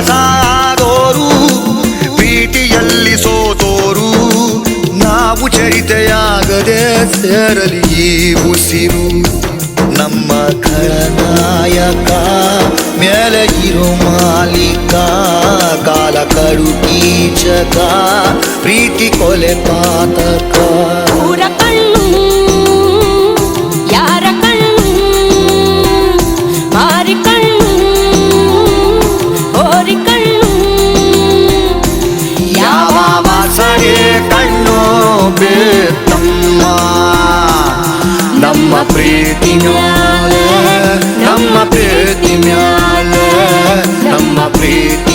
ಮನನಾದೋರು ಪ್ರೀತಿಯಲ್ಲಿ ಸೋತೋರು ನಾವು ಚರಿತೆಯಾಗದೆ ಸೇರಲಿ ಈ ಉಸಿರು ನಮ್ಮ ಖಳನಾಯಕ ಮೇಲೆ ಇರೋ ಮಾಲೀಕ ಕಾಲ ಕಡು ಕೀಚಕ ಪ್ರೀತಿ ಕೊಲೆ ಪಾತಕ ಊರ ಕಣ್ಣು ಯಾರ ಕಣ್ಣು ಮಾರಿ ಕಣ್ಣು ಓರಿ ಕಣ್ಣು ಯಾವ ಸರಿ ಕಣ್ಣು ಬೇತಮ್ಮ ನಮ್ಮ ಪ್ರೀತಿ ಮ್ಯಾಲೆ ನಮ್ಮ ಪ್ರೀತಿ ಮ್ಯಾಲೆ ನಮ್ಮ ಪ್ರೀತಿ